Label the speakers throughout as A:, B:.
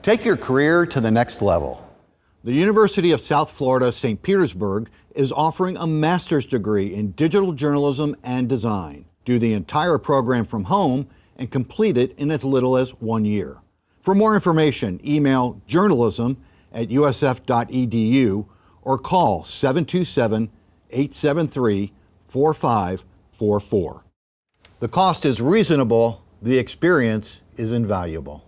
A: Take your career to the next level. The University of South Florida, St. Petersburg is offering a master's degree in digital journalism and design. Do the entire program from home and complete it in as little as 1 year. For more information, email journalism@usf.edu or call 727-873-4544. The cost is reasonable. The experience is invaluable.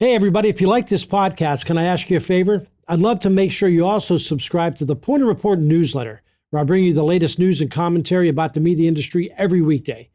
B: Hey, everybody, if you like this podcast, can I ask you a favor? I'd love to make sure you also subscribe to the Poynter Report newsletter, where I bring you the latest news and commentary about the media industry every weekday.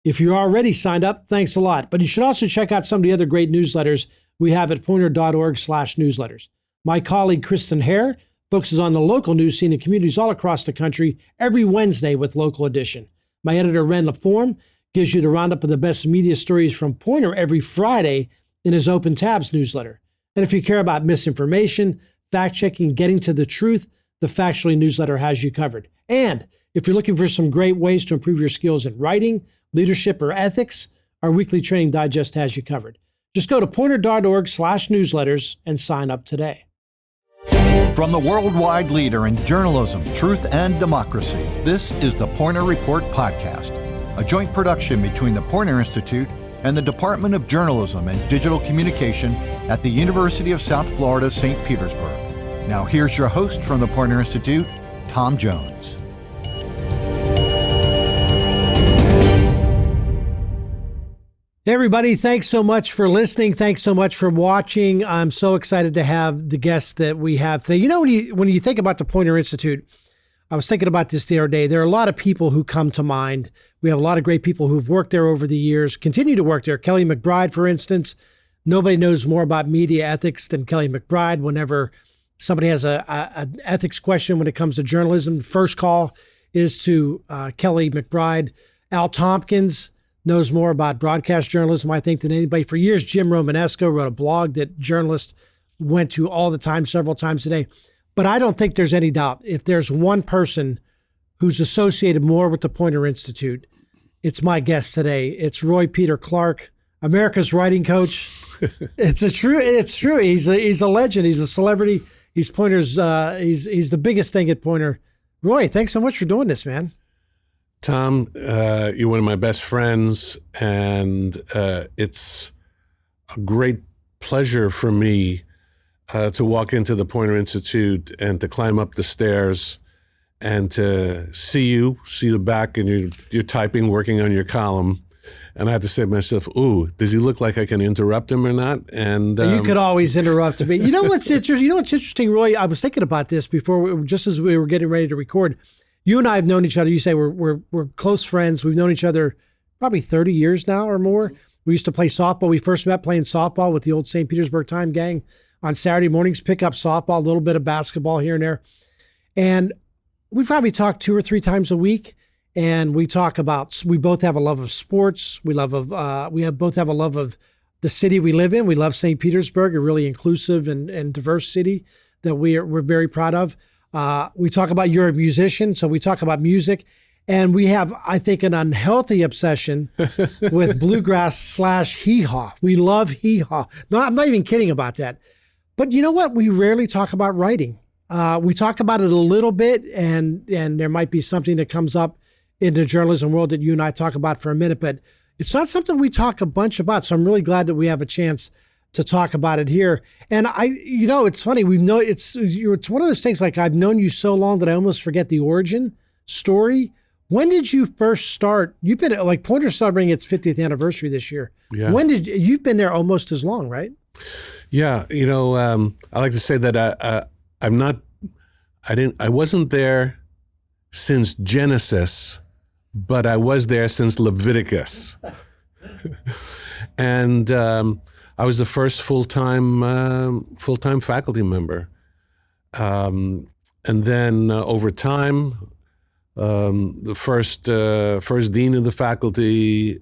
B: If you're already signed up, thanks a lot. But you should also check out some of the other great newsletters we have at poynter.org/newsletters. My colleague, Kristen Hare, focuses on the local news scene in communities all across the country every Wednesday with Local Edition. My editor, Ren LaForme, gives you the roundup of the best media stories from Poynter every Friday in his Open Tabs newsletter. And if you care about misinformation, fact-checking, getting to the truth, the Factually newsletter has you covered. And if you're looking for some great ways to improve your skills in writing, leadership, or ethics, our weekly training digest has you covered. Just go to poynter.org/newsletters and sign up today.
A: From the worldwide leader in journalism, truth, and democracy, this is the Poynter Report Podcast, a joint production between the Poynter Institute and the Department of Journalism and Digital Communication at the University of South Florida, St. Petersburg. Now here's your host from the Poynter Institute, Tom Jones.
B: Hey everybody, thanks so much for listening. Thanks so much for watching. I'm so excited to have the guests that we have today. You know, when you think about the Poynter Institute, I was thinking about this the other day. There are a lot of people who come to mind. We have a lot of great people who've worked there over the years, continue to work there. Kelly McBride, for instance. Nobody knows more about media ethics than Kelly McBride. Whenever somebody has an ethics question when it comes to journalism, the first call is to Kelly McBride. Al Tompkins knows more about broadcast journalism, I think, than anybody. For years, Jim Romanesco wrote a blog that journalists went to all the time, several times a day. But I don't think there's any doubt. If there's one person who's associated more with the Poynter Institute, it's my guest today. It's Roy Peter Clark, America's writing coach. It's true. He's a legend. He's a celebrity. He's Poynter's. He's the biggest thing at Poynter. Roy, thanks so much for doing this, man.
C: Tom, you're one of my best friends, and it's a great pleasure for me to walk into the Poynter Institute and to climb up the stairs and to see the back, and you're typing, working on your column. And I have to say to myself, ooh, does he look like I can interrupt him or not? And
B: you could always interrupt me. You know what's interesting, Roy? I was thinking about this before, just as we were getting ready to record. You and I have known each other. You say we're close friends. We've known each other probably 30 years now or more. We used to play softball. We first met playing softball with the old St. Petersburg Times gang on Saturday mornings, pick up softball, a little bit of basketball here and there. And we probably talk 2 or 3 times a week. And we talk about, we both have a love of sports. We both have a love of the city we live in. We love St. Petersburg, a really inclusive and diverse city that we're very proud of. We talk about, you're a musician, so we talk about music. And we have, I think, an unhealthy obsession with bluegrass / hee-haw. We love hee-haw. No, I'm not even kidding about that. But you know what? We rarely talk about writing. We talk about it a little bit, and there might be something that comes up in the journalism world that you and I talk about for a minute, but it's not something we talk a bunch about. So I'm really glad that we have a chance to talk about it here. And it's funny. It's one of those things, like, I've known you so long that I almost forget the origin story. When did you first start? You've been like Poynter's celebrating its 50th anniversary this year. Yeah. You've been there almost as long, right?
C: Yeah. I like to say that I wasn't there since Genesis, but I was there since Leviticus. And I was the first full-time faculty member. And then over time, the first dean of the faculty,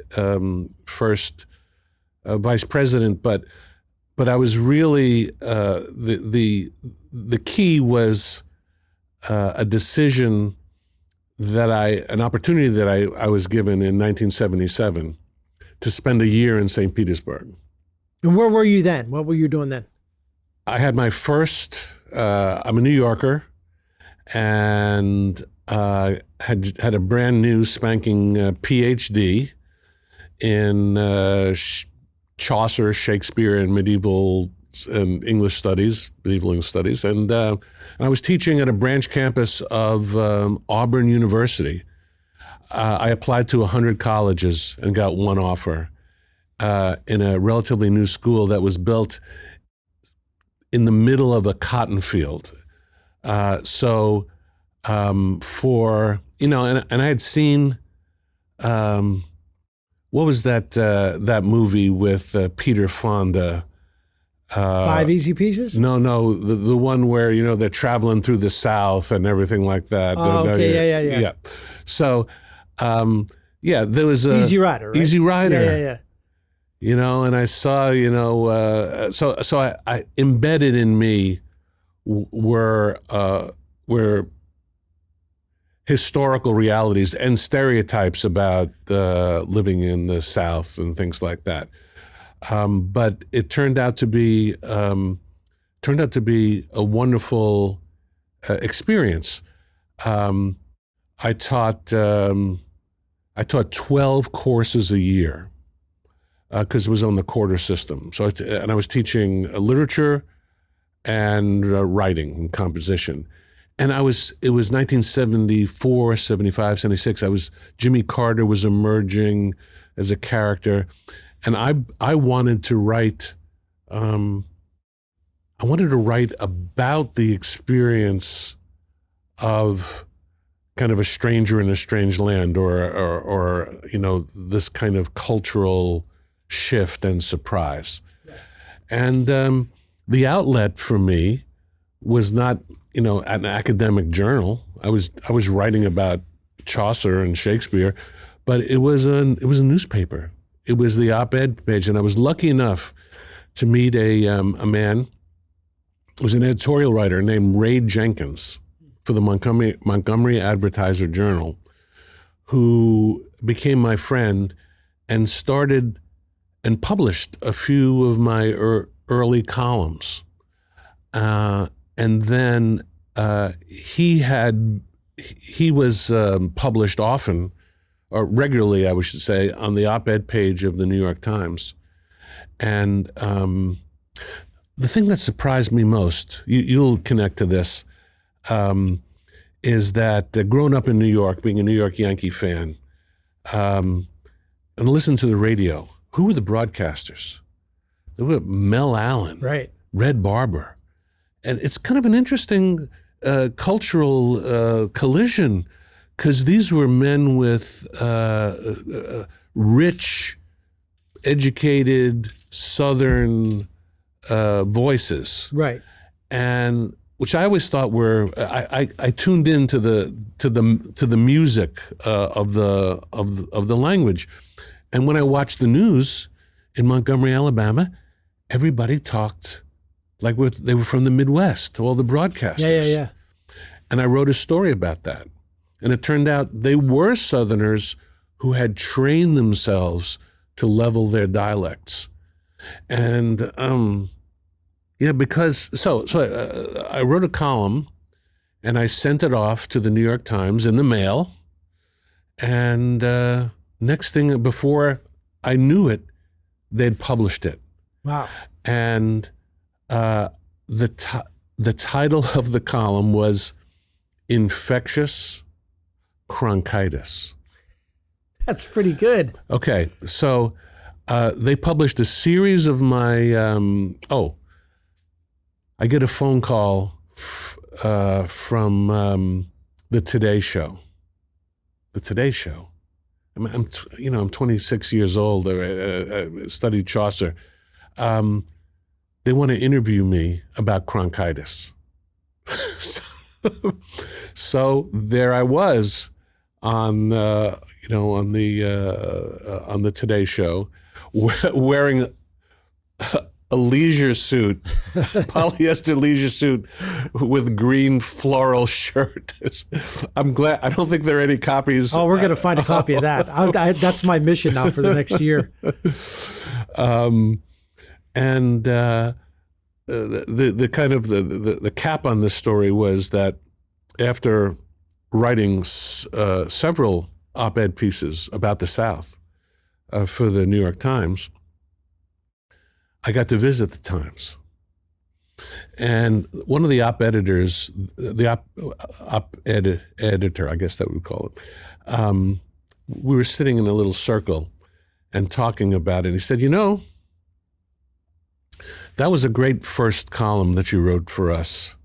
C: first vice president, but I was really the key was a decision an opportunity that I was given in 1977 to spend a year in St. Petersburg.
B: And where were you then? What were you doing then?
C: I had my first, I'm a New Yorker, and had a brand new spanking PhD in Chaucer, Shakespeare, and medieval English studies, and I was teaching at a branch campus of Auburn University. I applied to 100 colleges and got one offer in a relatively new school that was built in the middle of a cotton field. So for, and I had seen, what was that movie with Peter Fonda?
B: 5 Easy Pieces?
C: No, the one where, they're traveling through the South and everything like that.
B: Oh, okay, yeah.
C: So, there was a
B: Easy Rider, right?
C: Easy Rider.
B: Yeah.
C: And I saw, so I embedded in me were historical realities and stereotypes about living in the South and things like that. But it turned out to be a wonderful experience. I taught 12 courses a year because it was on the quarter system. So I was teaching literature and writing and composition. And it was 1974, 75, 76. Jimmy Carter was emerging as a character. And I wanted to write, about the experience of kind of a stranger in a strange land, or this kind of cultural shift and surprise. And the outlet for me was not, an academic journal. I was writing about Chaucer and Shakespeare, but it was a newspaper. It was the op-ed page, and I was lucky enough to meet a man who was an editorial writer named Ray Jenkins for the Montgomery Advertiser Journal, who became my friend and started and published a few of my early columns. And then he was published often, or regularly, I should say, on the op-ed page of the New York Times. And the thing that surprised me most, you'll connect to this, is that growing up in New York, being a New York Yankee fan, and listening to the radio, who were the broadcasters? There were Mel Allen,
B: right,
C: Red Barber. And it's kind of an interesting cultural collision, because these were men with rich, educated Southern voices,
B: right?
C: And which I always thought were. I tuned into the music of the language, and when I watched the news in Montgomery, Alabama, everybody talked like they were from the Midwest. All the broadcasters.
B: Yeah.
C: And I wrote a story about that. And it turned out they were Southerners who had trained themselves to level their dialects. And because I wrote a column and I sent it off to the New York Times in the mail. And next thing, before I knew it, they'd published it.
B: Wow.
C: And the title of the column was Infectious Bronchitis.
B: That's pretty good.
C: Okay, so they published a series of my, I get a phone call from the Today Show. The Today Show. I'm 26 years old. I studied Chaucer. They want to interview me about bronchitis. So there I was on the Today Show, wearing a leisure suit, polyester leisure suit with green floral shirt. I'm glad. I don't think there are any copies.
B: Oh, we're going to find a copy of that. That's my mission now for the next year.
C: And the kind of the cap on this story was that after writing several op-ed pieces about the South for the New York Times, I got to visit the Times. And one of the op-editors, the op-ed editor, I guess that we would call it, we were sitting in a little circle and talking about it. He said, that was a great first column that you wrote for us,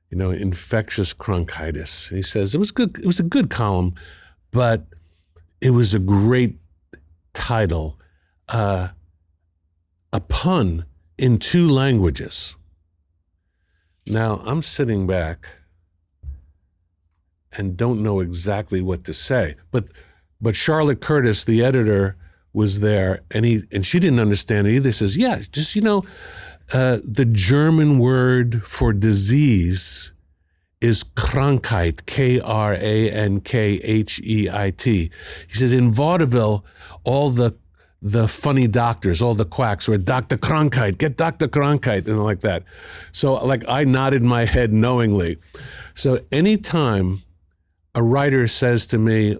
C: infectious bronchitis. He says, it was good. It was a good column, but it was a great title, a pun in 2 languages. Now, I'm sitting back and don't know exactly what to say. But Charlotte Curtis, the editor, was there, and she didn't understand it either. Says, yeah, just, the German word for disease is Krankheit, Krankheit. He says, in vaudeville, all the funny doctors, all the quacks were Dr. Krankheit, get Dr. Krankheit, and like that. So I nodded my head knowingly. So anytime a writer says to me,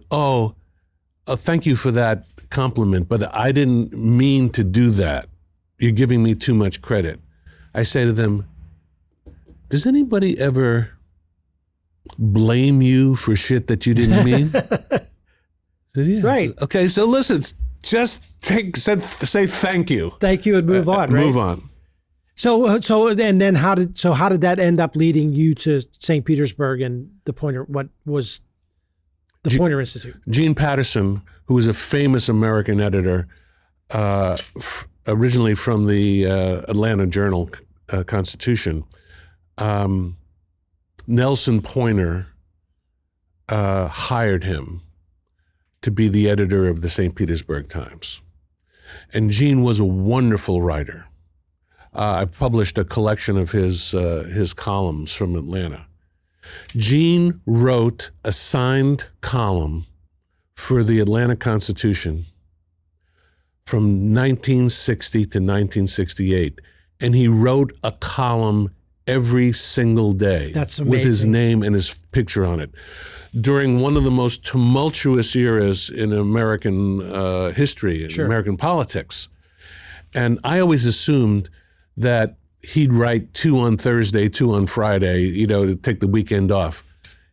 C: thank you for that compliment, but I didn't mean to do that. You're giving me too much credit. I say to them, does anybody ever blame you for shit that you didn't mean? Yeah. Right. Okay, so listen, just say thank you.
B: Thank you and move on, right?
C: Move on.
B: So then how did that end up leading you to St. Petersburg and the Poynter? What was the Poynter Institute? Gene
C: Patterson, who was a famous American editor, originally from the Atlanta Journal Constitution, Nelson Poynter hired him to be the editor of the St. Petersburg Times. And Gene was a wonderful writer. I published a collection of his columns from Atlanta. Gene wrote a signed column for the Atlanta Constitution from 1960 to 1968. And he wrote a column every single day.
B: That's amazing.
C: With his name and his picture on it. During one of the most tumultuous eras in American history, in American politics. And I always assumed that he'd write 2 on Thursday, 2 on Friday, to take the weekend off.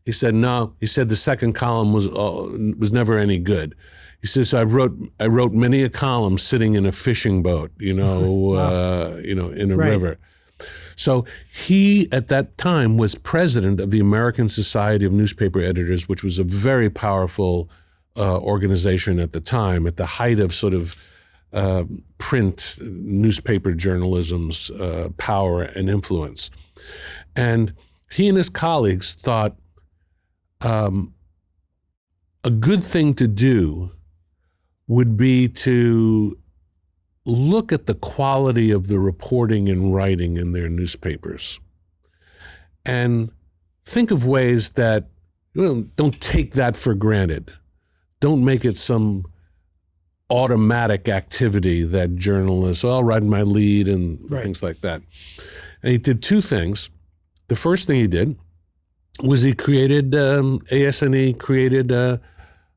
C: He said, no. He said the second column was never any good. He says, so I wrote many a column sitting in a fishing boat, in a river. So he, at that time, was president of the American Society of Newspaper Editors, which was a very powerful organization at the time, at the height of sort of print newspaper journalism's power and influence. And he and his colleagues thought a good thing to do would be to look at the quality of the reporting and writing in their newspapers and think of ways that, don't take that for granted. Don't make it some automatic activity that journalists, I'll write my lead and things like that. And he did 2 things. The first thing he did was he created, ASNE created a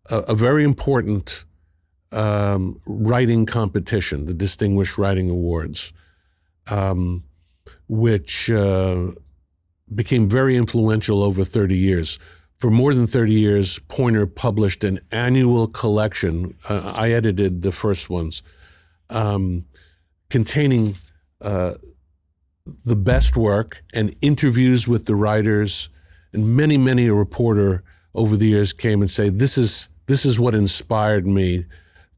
C: very important writing competition, the Distinguished Writing Awards, which became very influential over 30 years. For more than 30 years, Poynter published an annual collection. I edited the first ones, containing the best work and interviews with the writers. And many a reporter over the years came and say, this is what inspired me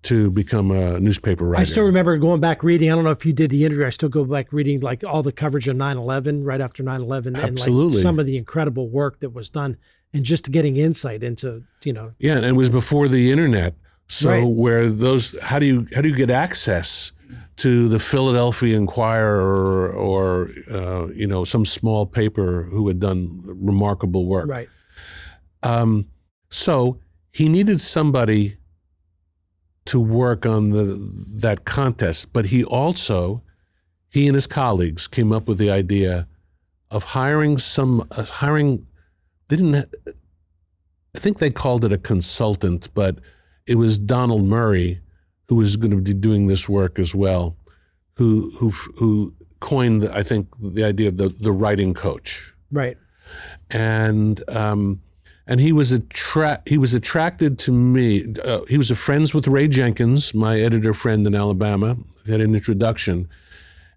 C: to become a newspaper writer.
B: I still remember going back reading. I don't know if you did the interview. I still go back reading like all the coverage of 9/11, right after 9/11, and like some of the incredible work that was done, and just getting insight into,
C: Yeah, and it was before the internet. So where how do you get access to the Philadelphia Inquirer or some small paper who had done remarkable work?
B: Right.
C: So he needed somebody to work on that contest, but he also he and his colleagues came up with the idea of hiring I think they called it a consultant, but it was Donald Murray, who was going to be doing this work as well, who coined, I think, the idea of the writing coach.
B: Right.
C: And he was attracted to me. He was friends with Ray Jenkins, my editor friend in Alabama. We had an introduction,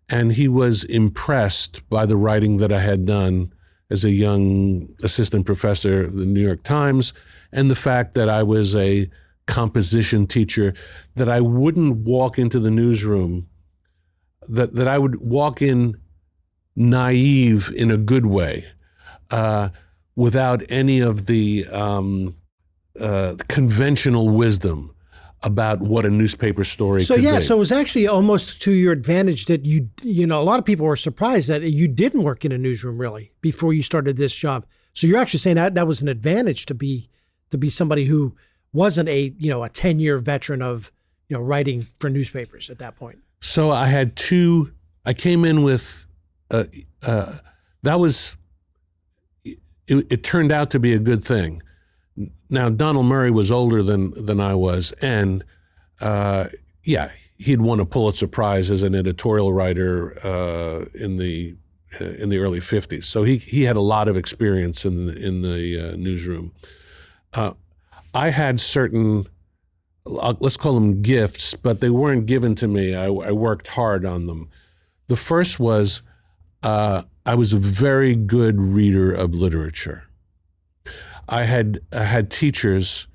C: and he was impressed by the writing that I had done as a young assistant professor at the New York Times, and the fact that I was a composition teacher, that I wouldn't walk into the newsroom, that I would walk in naive in a good way, without any of the conventional wisdom about what a newspaper story could be.
B: So it was actually almost to your advantage that you know, a lot of people were surprised that you didn't work in a newsroom really before you started this job. So you're actually saying that was an advantage to be somebody who wasn't a 10-year veteran of, writing for newspapers at that point.
C: So I came in with, it turned out to be a good thing. Now, Donald Murray was older than I was, and he'd won a Pulitzer Prize as an editorial writer in the early 50s. So he had a lot of experience in the newsroom. I had certain, let's call them gifts, but they weren't given to me. I worked hard on them. The first was I was a very good reader of literature. I had teachers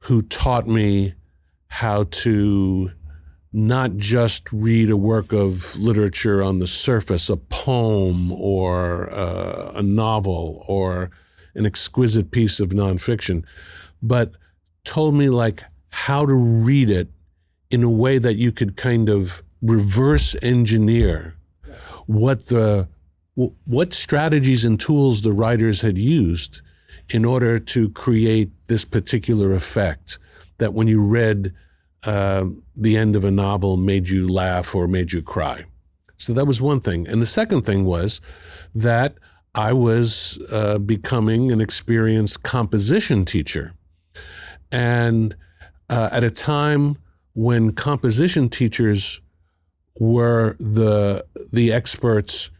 C: who taught me how to not just read a work of literature on the surface, a poem or a novel or an exquisite piece of nonfiction, but told me like how to read it in a way that you could kind of reverse engineer what strategies and tools the writers had used in order to create this particular effect that when you read the end of a novel made you laugh or made you cry. So that was one thing. And the second thing was that I was becoming an experienced composition teacher. And at a time when composition teachers were the experts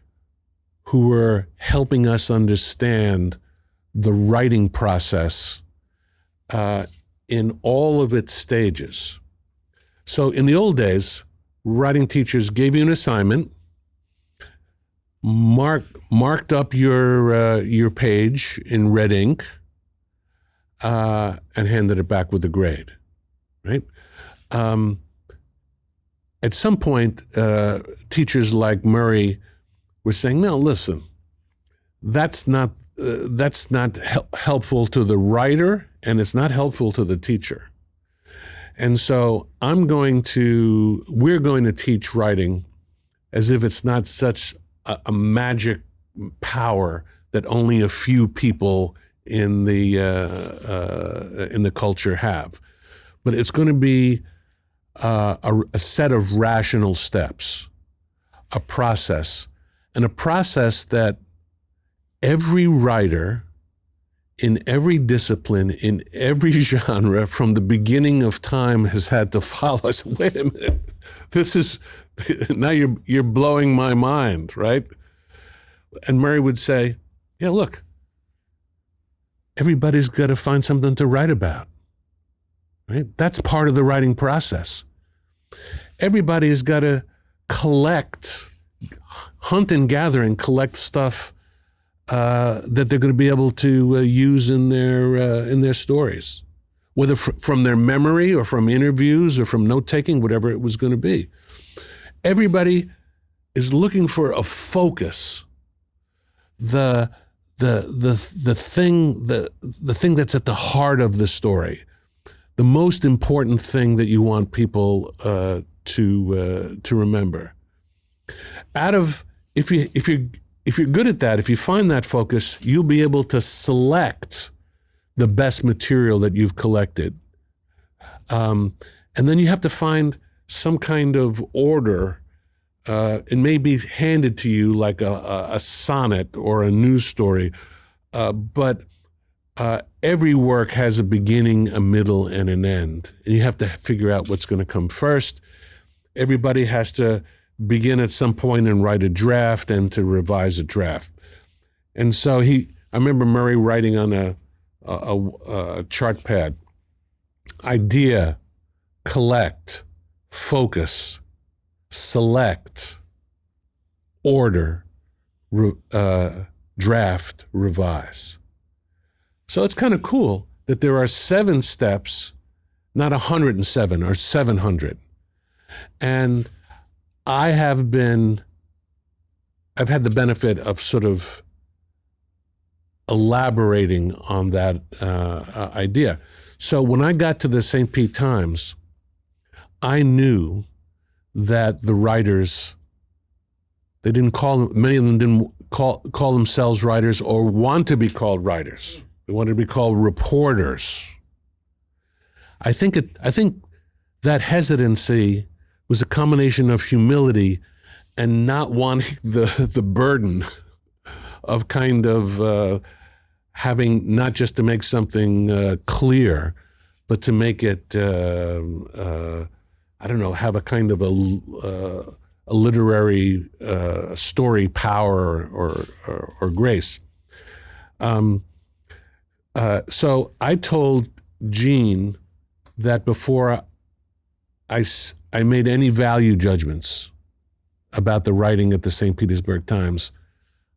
C: who were helping us understand the writing process in all of its stages. So in the old days, writing teachers gave you an assignment, marked up your page in red ink, and handed it back with a grade, right? At some point, teachers like Murray were saying, no, listen, that's not helpful to the writer, and it's not helpful to the teacher. And so we're going to teach writing as if it's not such a magic power that only a few people in the culture have. But it's going to be a set of rational steps, a process that every writer in every discipline, in every genre, from the beginning of time has had to follow. I said, wait a minute, now you're blowing my mind, right? And Murray would say, yeah, look, everybody's got to find something to write about, right? That's part of the writing process. Everybody's got to hunt and gather and collect stuff that they're going to be able to use in their stories, whether from their memory or from interviews or from note-taking, whatever it was going to be. Everybody is looking for a focus, the thing that's at the heart of the story, the most important thing that you want people to remember. If you're good at that, if you find that focus, you'll be able to select the best material that you've collected. And then you have to find some kind of order it may be handed to you like a sonnet or a news story, but every work has a beginning, a middle, and an end. And you have to figure out what's going to come first. Everybody has to begin at some point and write a draft and to revise a draft. And so I remember Murray writing on a chart pad, idea, collect, focus, select, order, draft, revise. So it's kind of cool that there are 7 steps, not 107 or 700. And I've had the benefit of sort of elaborating on that idea. So when I got to the St. Pete Times, I knew that the writers, many of them didn't call themselves writers or want to be called writers. They wanted to be called reporters. I think that hesitancy was a combination of humility and not wanting the burden of kind of having not just to make something clear, but to make it, have a kind of a literary story power or grace. So I told Gene that before I made any value judgments about the writing at the St. Petersburg Times,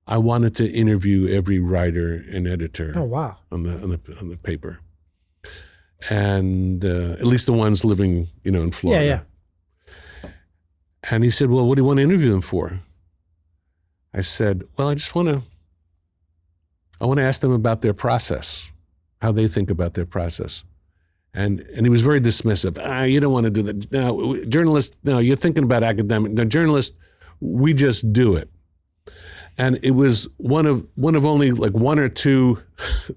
C: I wanted to interview every writer and editor.
B: Oh, wow.
C: on the paper, and at least the ones living, in Florida.
B: Yeah.
C: And he said, "Well, what do you want to interview them for?" I said, "Well, I want to ask them about their process, how they think about their process." And he was very dismissive. You don't want to do that. No, journalists, no, you're thinking about academic. No, journalists, we just do it. And it was one of only like 1 or 2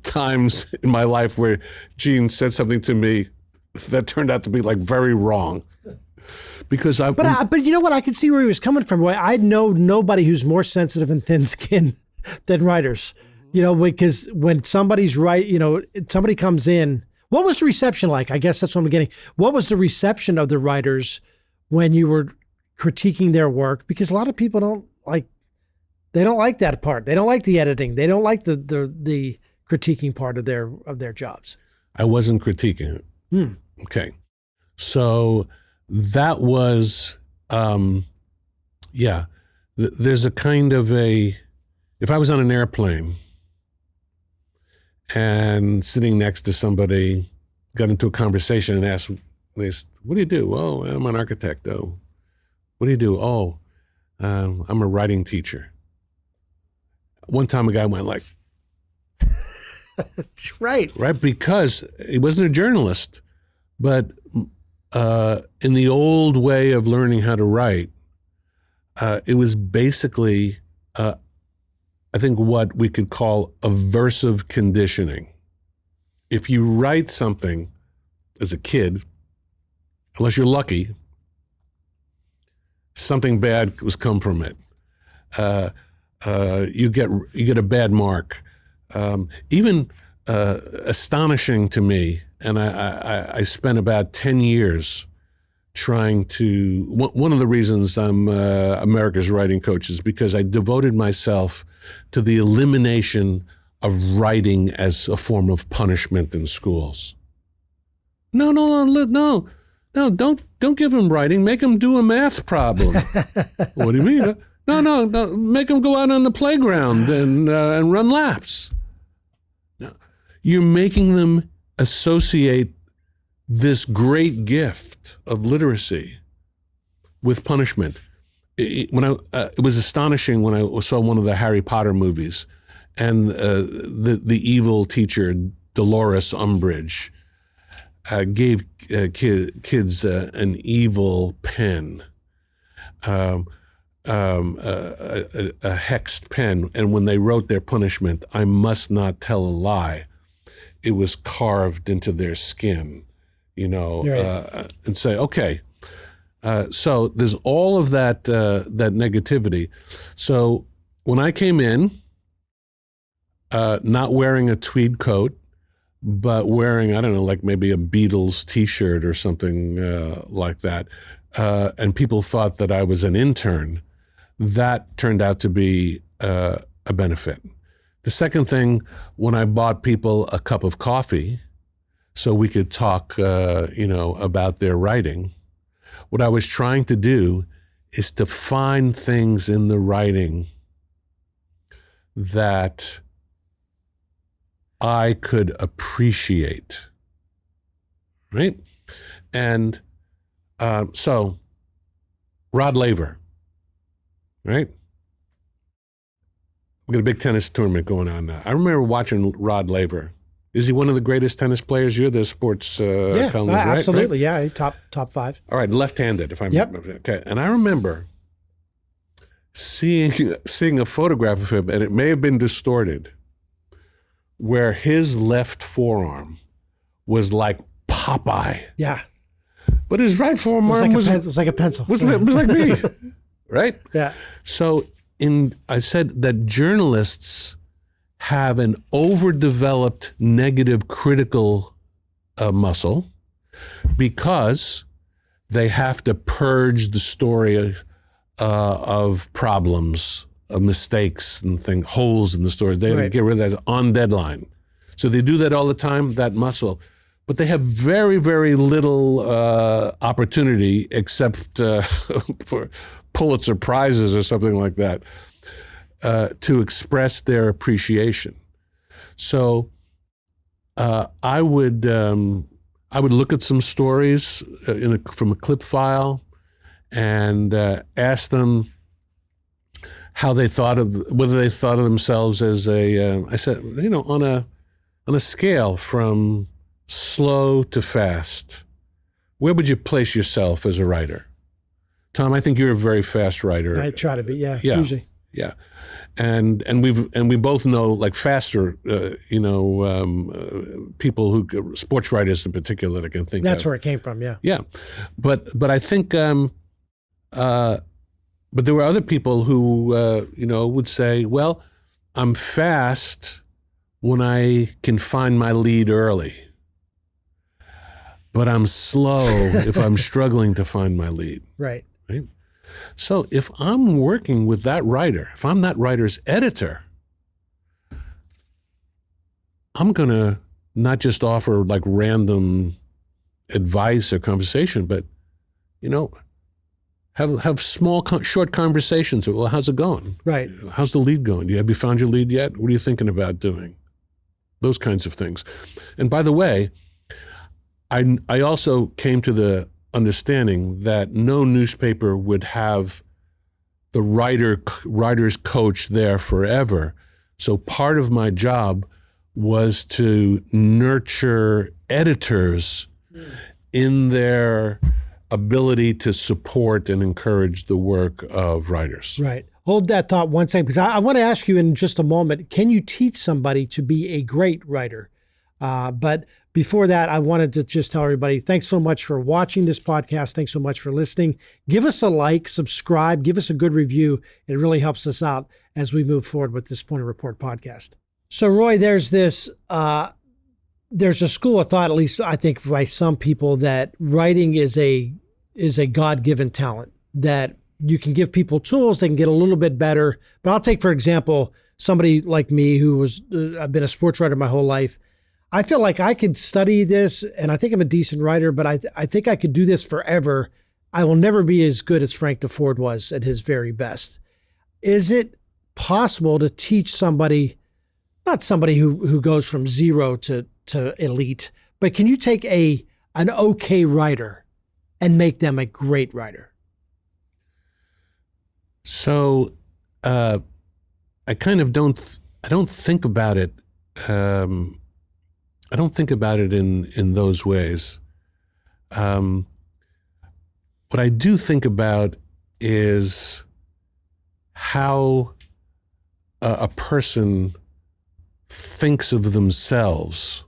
C: times in my life where Gene said something to me that turned out to be like very wrong. Because
B: But you know what? I could see where he was coming from, Roy. I know nobody who's more sensitive and thin-skinned than writers. Because when somebody comes in, what was the reception like? I guess that's what I'm getting. What was the reception of the writers when you were critiquing their work? Because a lot of people don't like that part. They don't like the editing. They don't like the critiquing part of their jobs.
C: I wasn't critiquing it. Okay. So that was, there's a kind of if I was on an airplane and sitting next to somebody, got into a conversation and asked, "What do you do?" "Oh, I'm an architect." "Oh, what do you do?" "Oh, I'm a writing teacher." One time a guy went like,
B: That's right.
C: Right, because he wasn't a journalist, but in the old way of learning how to write, it was basically, I think, what we could call aversive conditioning. If you write something as a kid, unless you're lucky, something bad was come from it. You get a bad mark. Even astonishing to me, and I spent about 10 years trying to, one of the reasons I'm America's writing coach is because I devoted myself to the elimination of writing as a form of punishment in schools. No, don't give them writing. Make them do a math problem. What do you mean? No, make them go out on the playground and run laps. No, you're making them associate this great gift of literacy with punishment. It was astonishing when I saw one of the Harry Potter movies, and the evil teacher Dolores Umbridge gave kids an evil pen, a hexed pen, and when they wrote their punishment, "I must not tell a lie," it was carved into their skin,
B: Right.
C: And say, okay, So there's all of that negativity. So when I came in, not wearing a tweed coat, but wearing, I don't know, like maybe a Beatles T-shirt or something like that, and people thought that I was an intern, that turned out to be a benefit. The second thing, when I bought people a cup of coffee so we could talk, about their writing, what I was trying to do is to find things in the writing that I could appreciate, right? And so, Rod Laver, right? We got a big tennis tournament going on now. I remember watching Rod Laver. Is he one of the greatest tennis players? You're the sports columnist, right?
B: Absolutely.
C: Right?
B: Yeah, top 5.
C: All right, left-handed, if I'm okay. And I remember seeing a photograph of him, and it may have been distorted, where his left forearm was like Popeye.
B: Yeah.
C: But his right forearm was
B: like a pencil.
C: Was like me, right?
B: Yeah.
C: So I said that journalists have an overdeveloped negative critical muscle because they have to purge the story of problems, of mistakes and holes in the story. They have to get rid of that on deadline. So they do that all the time, that muscle. But they have very, very little opportunity except for Pulitzer Prizes or something like that to express their appreciation. So I would look at some stories from a clip file and ask them how they thought of, whether they thought of themselves as I said, on a scale from slow to fast, where would you place yourself as a writer? Tom, I think you're a very fast writer.
B: I try to be, usually.
C: Yeah, and we both know, like, faster, people who, sports writers in particular, that I can think
B: That's
C: of.
B: where it came from, yeah.
C: Yeah, but I think, but there were other people who, would say, well, I'm fast when I can find my lead early, but I'm slow if I'm struggling to find my lead.
B: Right.
C: So if I'm working with that writer, if I'm that writer's editor, I'm going to not just offer like random advice or conversation, but, have small, short conversations. Well, how's it going?
B: Right.
C: How's the lead going? Have you found your lead yet? What are you thinking about doing? Those kinds of things. And by the way, I also came to the understanding that no newspaper would have the writer's coach there forever. So part of my job was to nurture editors in their ability to support and encourage the work of writers.
B: Right. Hold that thought one second, because I want to ask you in just a moment, can you teach somebody to be a great writer? But before that, I wanted to just tell everybody, thanks so much for watching this podcast. Thanks so much for listening. Give us a like, subscribe, give us a good review. It really helps us out as we move forward with this Poynter Report podcast. So, Roy, there's this, there's a school of thought, at least I think by some people, that writing is a God-given talent, that you can give people tools, they can get a little bit better. But I'll take, for example, somebody like me who I've been a sports writer my whole life. I feel like I could study this, and I think I'm a decent writer, but I think I could do this forever. I will never be as good as Frank DeFord was at his very best. Is it possible to teach somebody, not somebody who goes from zero to elite, but can you take an okay writer and make them a great writer?
C: So I kind of don't think about it. I don't think about it in those ways. What I do think about is how a person thinks of themselves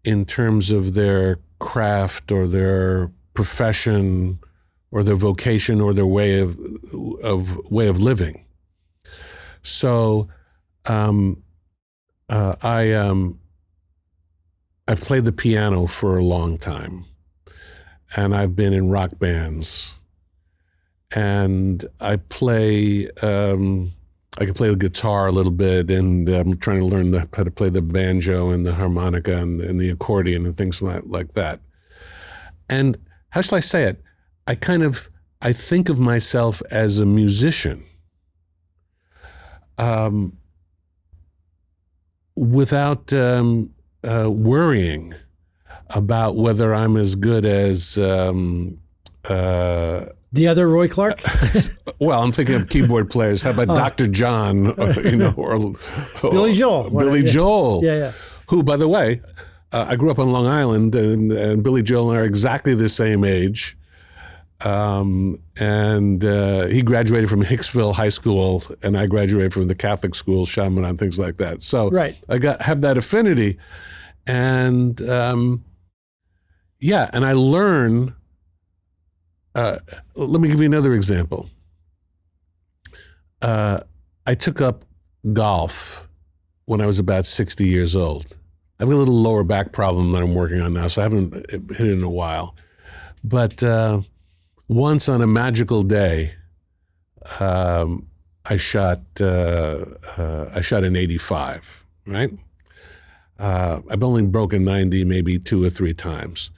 C: in terms of their craft or their profession or their vocation or their way of living. So I've played the piano for a long time, and I've been in rock bands, and I play. I can play the guitar a little bit, and I'm trying to learn how to play the banjo and the harmonica and the accordion and things like that. And how shall I say it? I think of myself as a musician, without worrying about whether I'm as good as
B: the other Roy Clark.
C: Well, I'm thinking of keyboard players. How about Dr. John, or
B: Billy Joel?
C: Billy Joel.
B: Yeah.
C: Who, by the way, I grew up on Long Island, and Billy Joel and I are exactly the same age. And he graduated from Hicksville High School, and I graduated from the Catholic school, Chaminade, things like that. So
B: right.
C: I have that affinity, and and I learn. Let me give you another example. I took up golf when I was about 60 years old. I have a little lower back problem that I'm working on now, so I haven't hit it in a while. But once on a magical day, I shot an 85, right? I've only broken 90 maybe 2 or 3 times.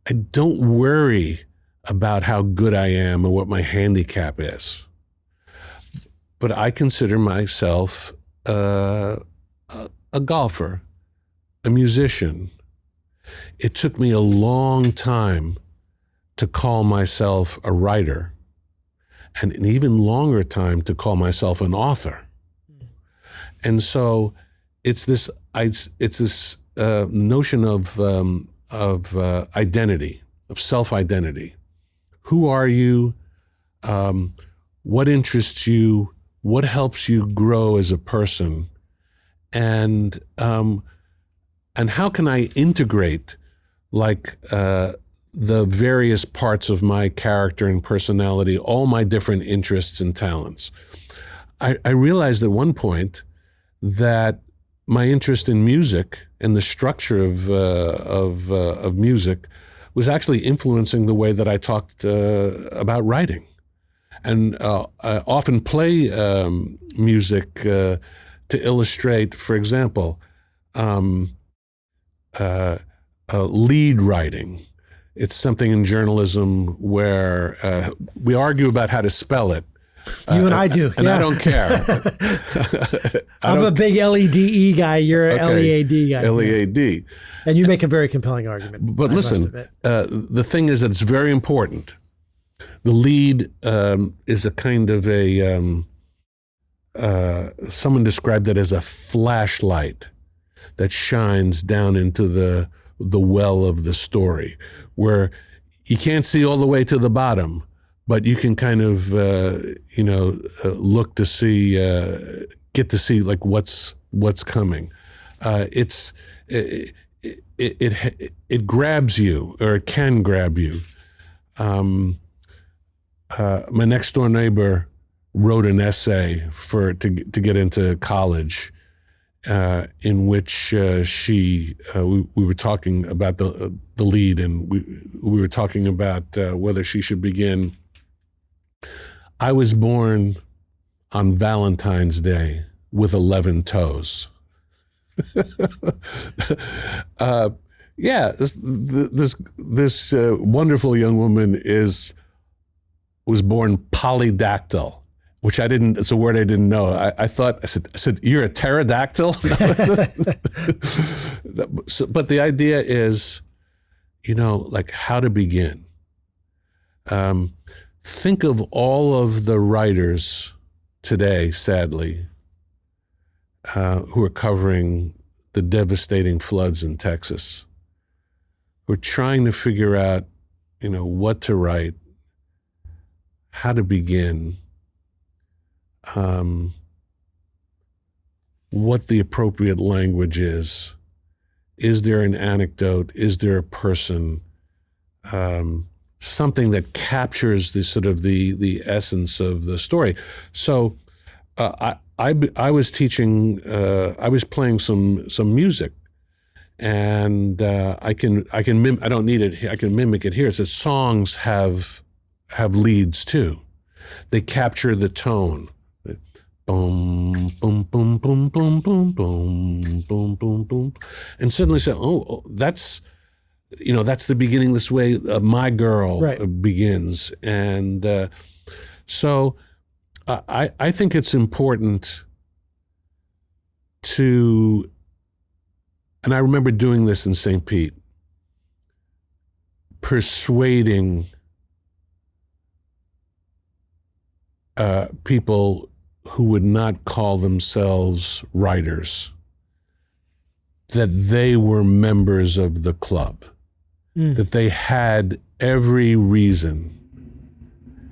C: I don't worry about how good I am or what my handicap is. But I consider myself a golfer, a musician. It took me a long time to call myself a writer, and an even longer time to call myself an author. And so it's this notion of identity, of self-identity. Who are you? What interests you? What helps you grow as a person? And how can I integrate the various parts of my character and personality, all my different interests and talents? I realized at one point that my interest in music and the structure of music was actually influencing the way that I talked about writing. And I often play music to illustrate, for example, lead writing. It's something in journalism where we argue about how to spell it.
B: You and I do.
C: And I don't care.
B: I'm a big LEDE guy. You're an LEAD guy.
C: LEAD.
B: And you make a very compelling argument.
C: But listen, the thing is that it's very important. The lead is a kind of someone described it as a flashlight that shines down into the well of the story, where you can't see all the way to the bottom, but you can kind of look to see, get to see like what's coming. It grabs you, or it can grab you. My next door neighbor wrote an essay to get into college, in which we were talking about the lead, and we were talking about whether she should begin. I was born on Valentine's Day with 11 toes. This wonderful young woman was born polydactyl, which I didn't. It's a word I didn't know. I said, you're a pterodactyl. But the idea is, like how to begin. Think of all of the writers today, sadly, who are covering the devastating floods in Texas, who are trying to figure out, what to write, how to begin, what the appropriate language is. Is there an anecdote? Is there a person? something that captures the sort of the essence of the story. So I was teaching, I was playing some music, and I can I don't need it. I can mimic it here. It says songs have leads too. They capture the tone. Boom, boom, boom, boom, boom, boom, boom, boom, boom, boom, and suddenly say, oh, that's the beginning. This way, My Girl begins, and so I think it's important to, and I remember doing this in St. Pete, persuading people who would not call themselves writers that they were members of the club, that they had every reason,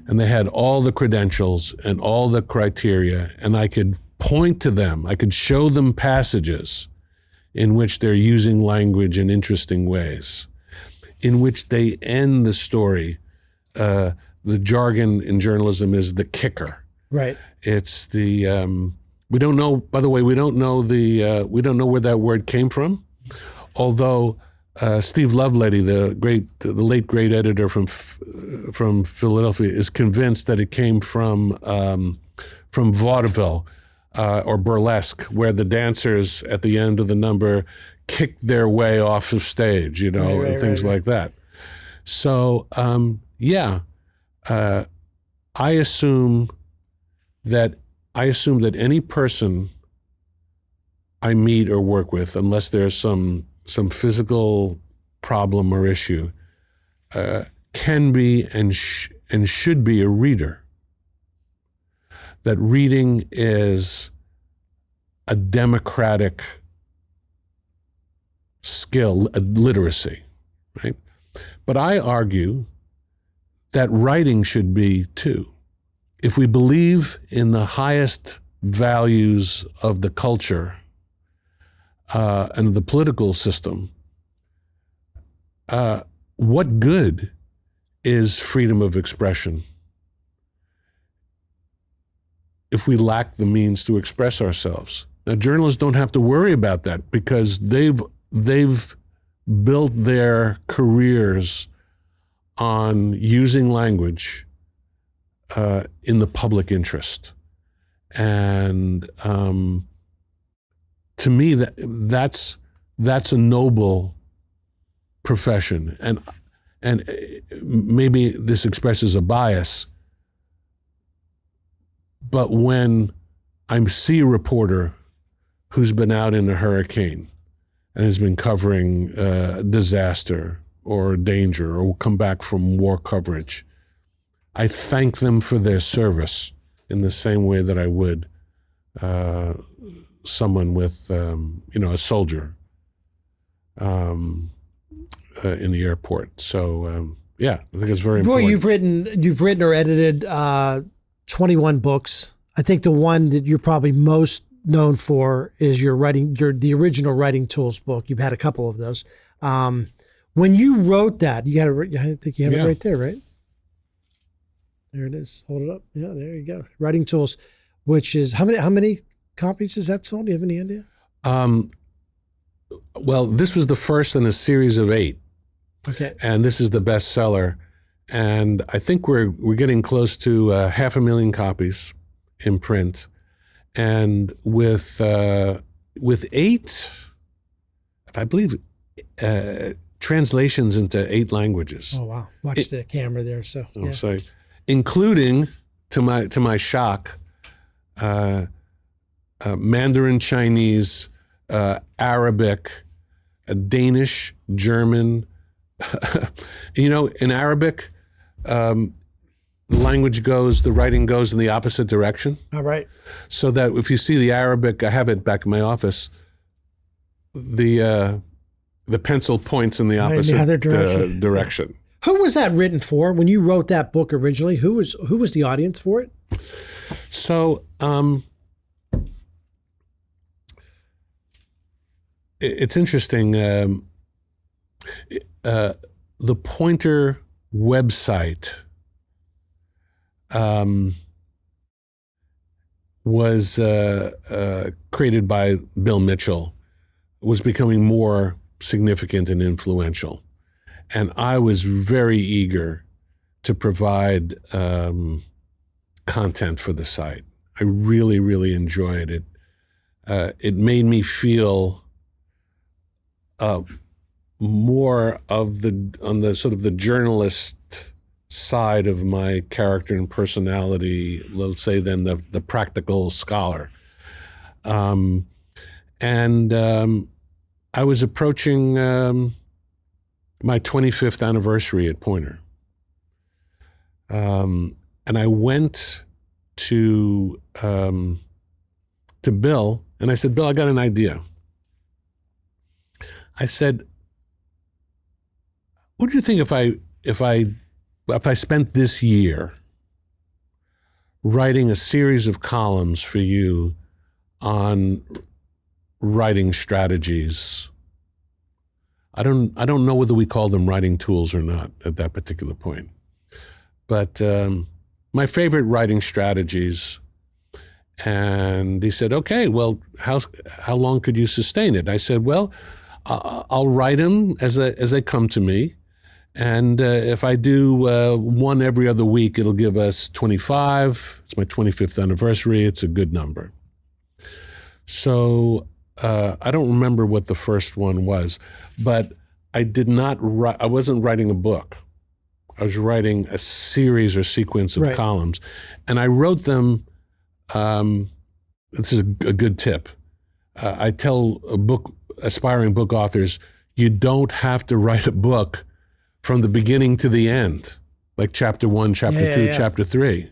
C: and they had all the credentials and all the criteria, and I could point to them, I could show them passages in which they're using language in interesting ways, in which they end the story. The jargon in journalism is the kicker.
B: Right.
C: It's the we don't know. By the way, we don't know where that word came from. Although Steve Lovelady, the late great editor from Philadelphia, is convinced that it came from vaudeville or burlesque, where the dancers at the end of the number kicked their way off of stage, and things like that. So I assume that any person I meet or work with, unless there's some physical problem or issue, can be and should be a reader. That reading is a democratic skill, a literacy, right? But I argue that writing should be too. If we believe in the highest values of the culture and the political system, what good is freedom of expression if we lack the means to express ourselves? Now, journalists don't have to worry about that because they've built their careers on using language in the public interest, and to me that's a noble profession, and maybe this expresses a bias, but when I see a reporter who's been out in a hurricane and has been covering disaster or danger, or will come back from war coverage, I thank them for their service in the same way that I would someone with, a soldier in the airport. So, I think it's very important.
B: Roy, you've written or edited 21 books. I think the one that you're probably most known for is the original Writing Tools book. You've had a couple of those. When you wrote that, I think you have it right there, right? There it is. Hold it up. Yeah, there you go. Writing Tools, which is how many copies is that sold? Do you have any idea?
C: Well, this was the first in a series of 8.
B: Okay.
C: And this is the bestseller. And I think we're getting close to 500,000 copies in print. And with 8, I believe, translations into 8 languages.
B: Oh wow! Watch the camera there. So,
C: so including, to my shock, Mandarin Chinese, Arabic, Danish, German. In Arabic, the writing goes in the opposite direction.
B: All right.
C: So that if you see the Arabic, I have it back in my office, the pencil points in the opposite direction.
B: Who was that written for when you wrote that book originally? Who was the audience for it?
C: So it's interesting. The Poynter website was created by Bill Mitchell was becoming more significant and influential. And I was very eager to provide content for the site. I really, really enjoyed it. It made me feel more on the sort of the journalist side of my character and personality, let's say, than the practical scholar. And I was approaching my 25th anniversary at Poynter. And I went to Bill, and I said, Bill, I got an idea. I said, what do you think if I spent this year writing a series of columns for you on writing strategies? I don't know whether we call them writing tools or not at that particular point. But my favorite writing strategies. And he said, okay, well, how long could you sustain it? I said, well, I'll write them as they come to me. And if I do one every other week, it'll give us 25. It's my 25th anniversary. It's a good number. So I don't remember what the first one was, but I wasn't writing a book. I was writing a series or sequence of columns. And I wrote them, this is a good tip. I tell aspiring book authors, you don't have to write a book from the beginning to the end, like chapter 1, chapter 2, chapter 3.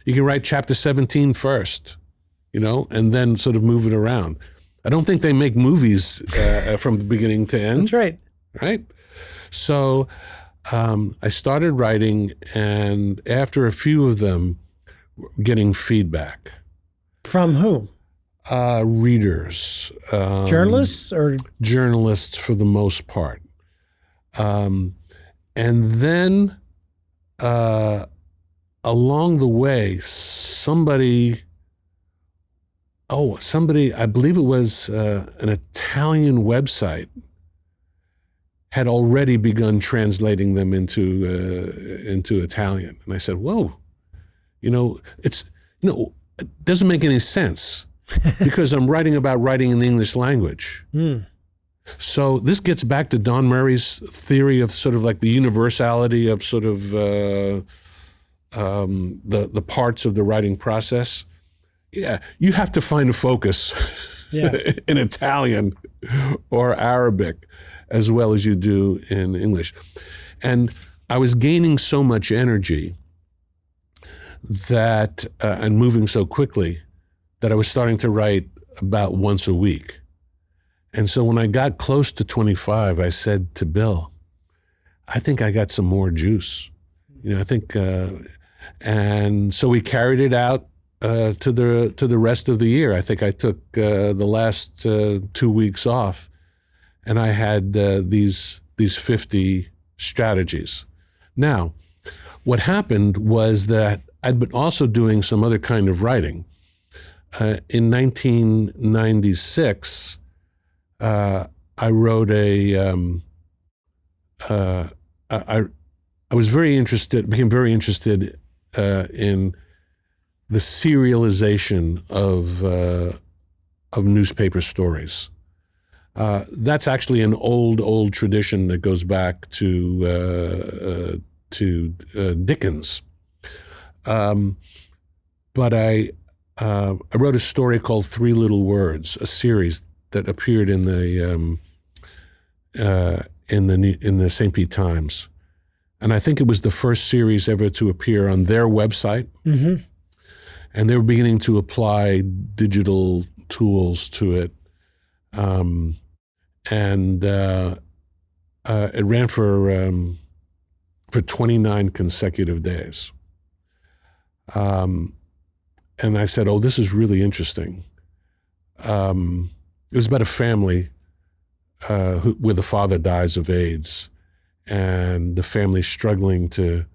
C: You can write chapter 17 first, and then sort of move it around. I don't think they make movies from the beginning to end.
B: That's right.
C: Right? So I started writing, and after a few of them, getting feedback.
B: From whom?
C: Readers.
B: Journalists or?
C: Journalists for the most part. And then along the way, somebody, I believe it was an Italian website, had already begun translating them into Italian. And I said, whoa, it doesn't make any sense because I'm writing about writing in the English language. So this gets back to Don Murray's theory of sort of like the universality of sort of the parts of the writing process. Yeah, you have to find a focus in Italian or Arabic as well as you do in English. And I was gaining so much energy that and moving so quickly that I was starting to write about once a week. And so when I got close to 25, I said to Bill, I think I got some more juice. I think, and so we carried it out to the rest of the year. I think I took the last 2 weeks off, and I had these 50 strategies. Now, what happened was that I'd been also doing some other kind of writing. In 1996, I wrote I was very interested, became very interested in the serialization of newspaper stories. That's actually an old tradition that goes back to Dickens. But I wrote a story called Three Little Words, a series that appeared in the St. Pete Times, and I think it was the first series ever to appear on their website. Mm-hmm. And they were beginning to apply digital tools to it, and it ran for 29 consecutive days. And I said, "Oh, this is really interesting." It was about a family where the father dies of AIDS, and the family struggling to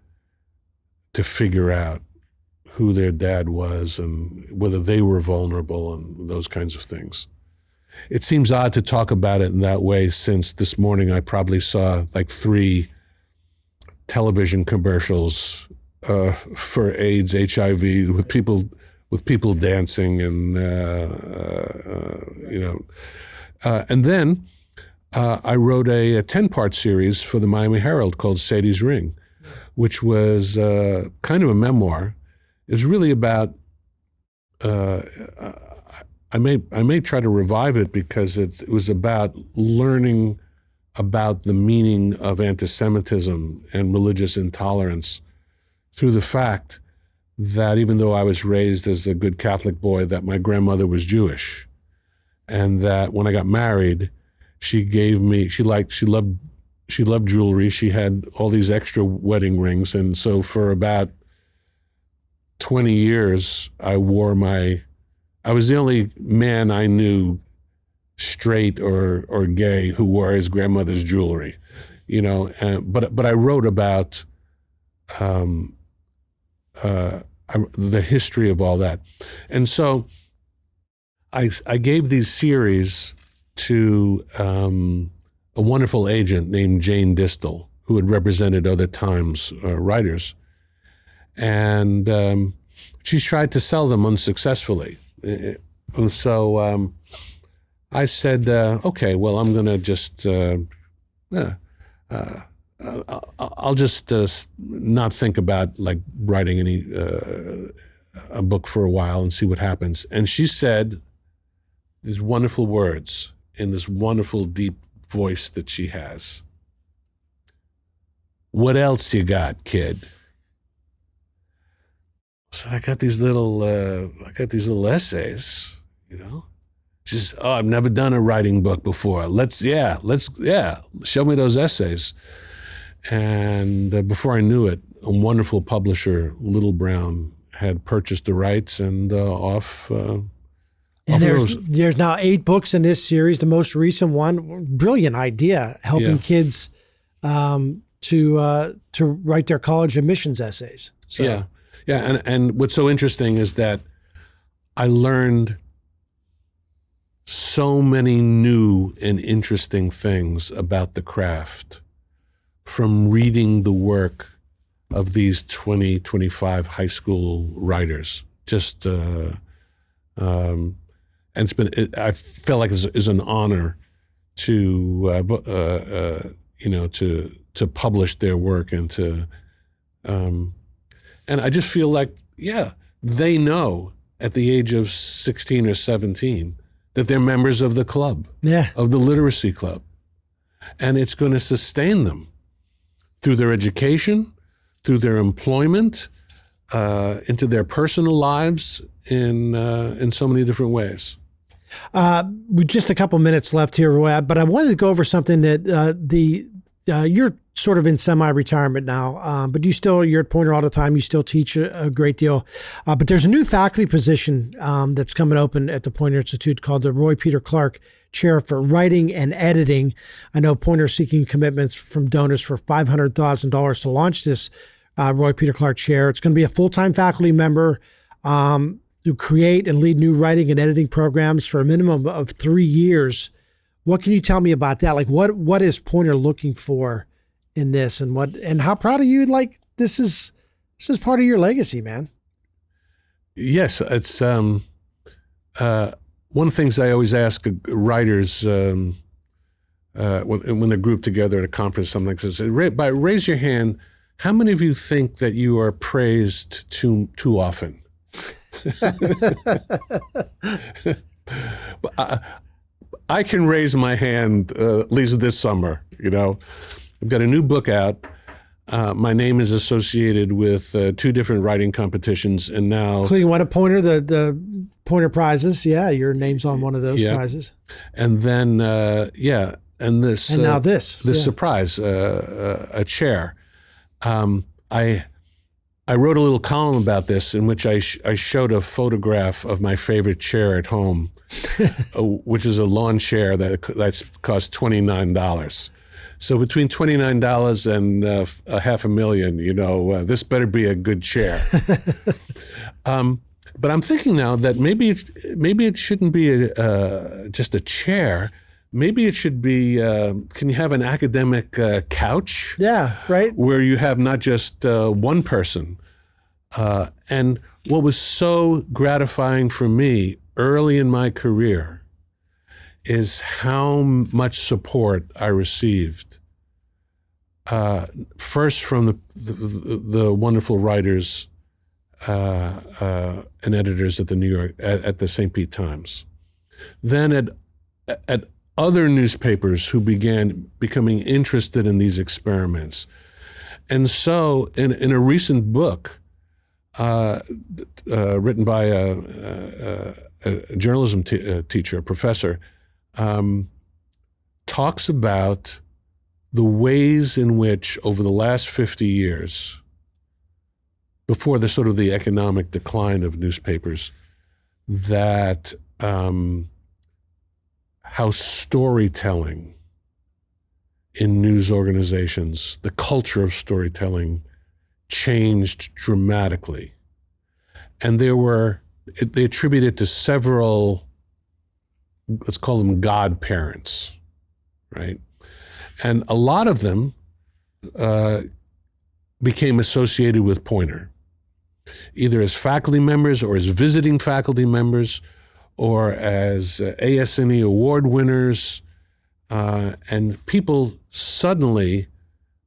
C: figure out who their dad was and whether they were vulnerable and those kinds of things. It seems odd to talk about it in that way, since this morning I probably saw like 3 television commercials for AIDS, HIV, with people dancing, and and then I wrote a 10-part series for the Miami Herald called Sadie's Ring, which was kind of a memoir. It was really about. I may try to revive it, because it was about learning about the meaning of anti-Semitism and religious intolerance through the fact that even though I was raised as a good Catholic boy, that my grandmother was Jewish, and that when I got married, she loved jewelry. She had all these extra wedding rings, and so for about 20 years, I was the only man I knew, straight or gay, who wore his grandmother's jewelry, but I wrote about the history of all that. And so I gave these series to a wonderful agent named Jane Distel, who had represented other Times writers. And she's tried to sell them unsuccessfly. And so I said, okay, well, I'm going to just, I'll just not think about like writing a book for a while and see what happens. And she said these wonderful words in this wonderful deep voice that she has. What else you got, kid? So I got these little essays, She says, oh, I've never done a writing book before. Let's show me those essays. And before I knew it, a wonderful publisher, Little Brown, had purchased the rights, and off. And
B: there's now 8 books in this series. The most recent one, brilliant idea, helping kids to write their college admissions essays. So.
C: Yeah, and what's so interesting is that I learned so many new and interesting things about the craft from reading the work of these 20, 25 high school writers. And I felt like it's an honor to publish their work and to. And I just feel like, they know at the age of 16 or 17 that they're members of the club, of the literacy club. And it's going to sustain them through their education, through their employment, into their personal lives in so many different ways.
B: With just a couple minutes left here, Roy, but I wanted to go over something that you're sort of in semi-retirement now, but you're at Poynter all the time. You still teach a great deal. But there's a new faculty position that's coming open at the Poynter Institute called the Roy Peter Clark Chair for Writing and Editing. I know Poynter's seeking commitments from donors for $500,000 to launch this Roy Peter Clark Chair. It's going to be a full-time faculty member who create and lead new writing and editing programs for a minimum of 3 years. What can you tell me about that? Like, what is Poynter looking for in this, and how proud are you? Like, this is part of your legacy, man.
C: Yes, it's one of the things I always ask writers when they're grouped together at a conference, something like this. Raise your hand. How many of you think that you are praised too often? I can raise my hand at least this summer. I've got a new book out. My name is associated with 2 different writing competitions, and now
B: including one at Poynter, the Poynter prizes. Yeah, your name's on one of those prizes.
C: And then and this
B: and now this
C: surprise, a chair. I wrote a little column about this in which I showed a photograph of my favorite chair at home, which is a lawn chair that's cost $29. So between $29 and $500,000, this better be a good chair. But I'm thinking now that maybe it shouldn't be just a chair. Maybe it should be, can you have an academic couch?
B: Yeah, right.
C: Where you have not just one person. And what was so gratifying for me early in my career is how much support I received. First from the wonderful writers and editors at the St. Pete Times. Then at other newspapers who began becoming interested in these experiments. And so in a recent book written by a journalism teacher, a professor, talks about the ways in which over the last 50 years, before the economic decline of newspapers, that how storytelling in news organizations, the culture of storytelling, changed dramatically. And they attribute it to several, let's call them godparents, right? And a lot of them became associated with Poynter, either as faculty members or as visiting faculty members or as ASNE award winners. And people suddenly,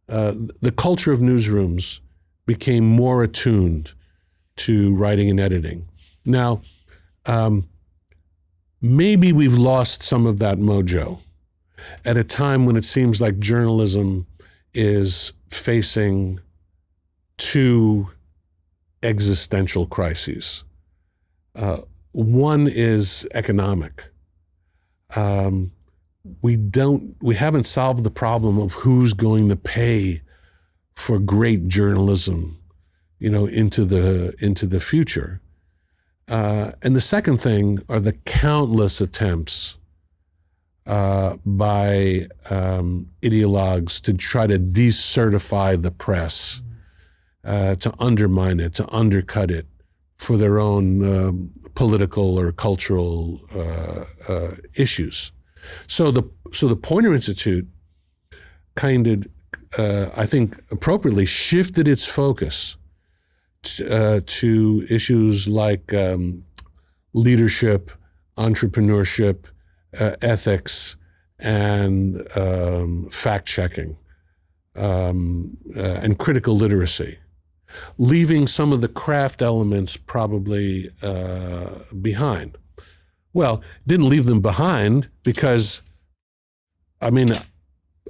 C: the culture of newsrooms became more attuned to writing and editing. Now, maybe we've lost some of that mojo at a time when it seems like journalism is facing two existential crises. One is economic. We haven't solved the problem of who's going to pay for great journalism, into the future. And the second thing are the countless attempts by ideologues to try to decertify the press, to undermine it, to undercut it for their own political or cultural issues. So the Poynter Institute kind of, I think, appropriately shifted its focus to issues like leadership, entrepreneurship, ethics, and fact-checking, and critical literacy, leaving some of the craft elements probably behind. Well, didn't leave them behind because, I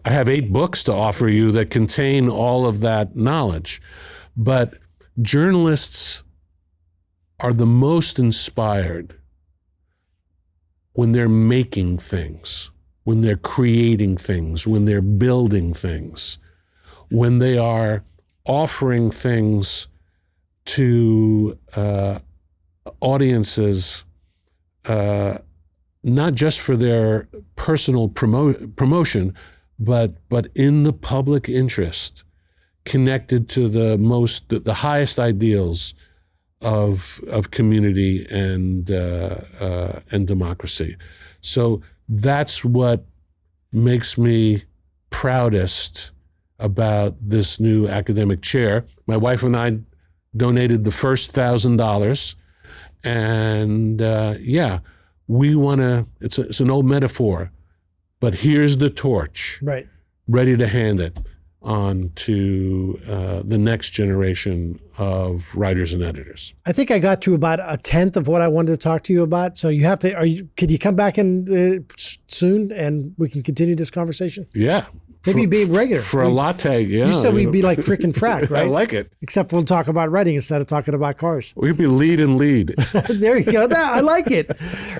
C: have 8 books to offer you that contain all of that knowledge. But journalists are the most inspired when they're making things, when they're creating things, when they're building things, when they are offering things to audiences, not just for their personal promotion, but in the public interest, connected to the highest ideals of community and democracy. So that's what makes me proudest about this new academic chair. My wife and I donated the first $1,000, and we want to. It's an old metaphor, but here's the torch,
B: right,
C: ready to hand it on to the next generation of writers and editors.
B: I think I got to about a tenth of what I wanted to talk to you about. So you have to. Could you come back in soon and we can continue this conversation?
C: Yeah.
B: Maybe be regular.
C: For a latte, yeah.
B: You said we'd be like frickin' frack, right?
C: I like it.
B: Except we'll talk about writing instead of talking about cars.
C: We could be lead and lead.
B: There you go. I like it.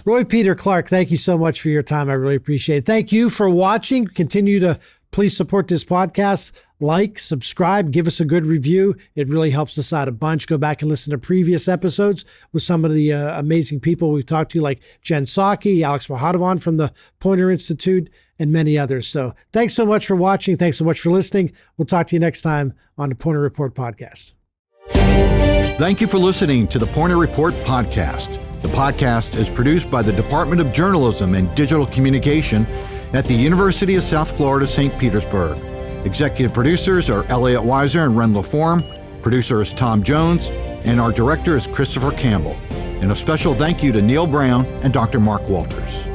B: Roy Peter Clark, thank you so much for your time. I really appreciate it. Thank you for watching. Continue to please support this podcast. like, subscribe, give us a good review. It really helps us out a bunch. Go back and listen to previous episodes with some of the amazing people we've talked to, like Jen Psaki, Alex Mahadevan from the Poynter Institute, and many others. So thanks so much for watching. Thanks so much for listening. We'll talk to you next time on the Poynter Report Podcast.
A: Thank you for listening to the Poynter Report Podcast. The podcast is produced by the Department of Journalism and Digital Communication at the University of South Florida, St. Petersburg. Executive producers are Elliot Weiser and Ren LaForme. Producer is Tom Jones, and our director is Christopher Campbell. And a special thank you to Neil Brown and Dr. Mark Walters.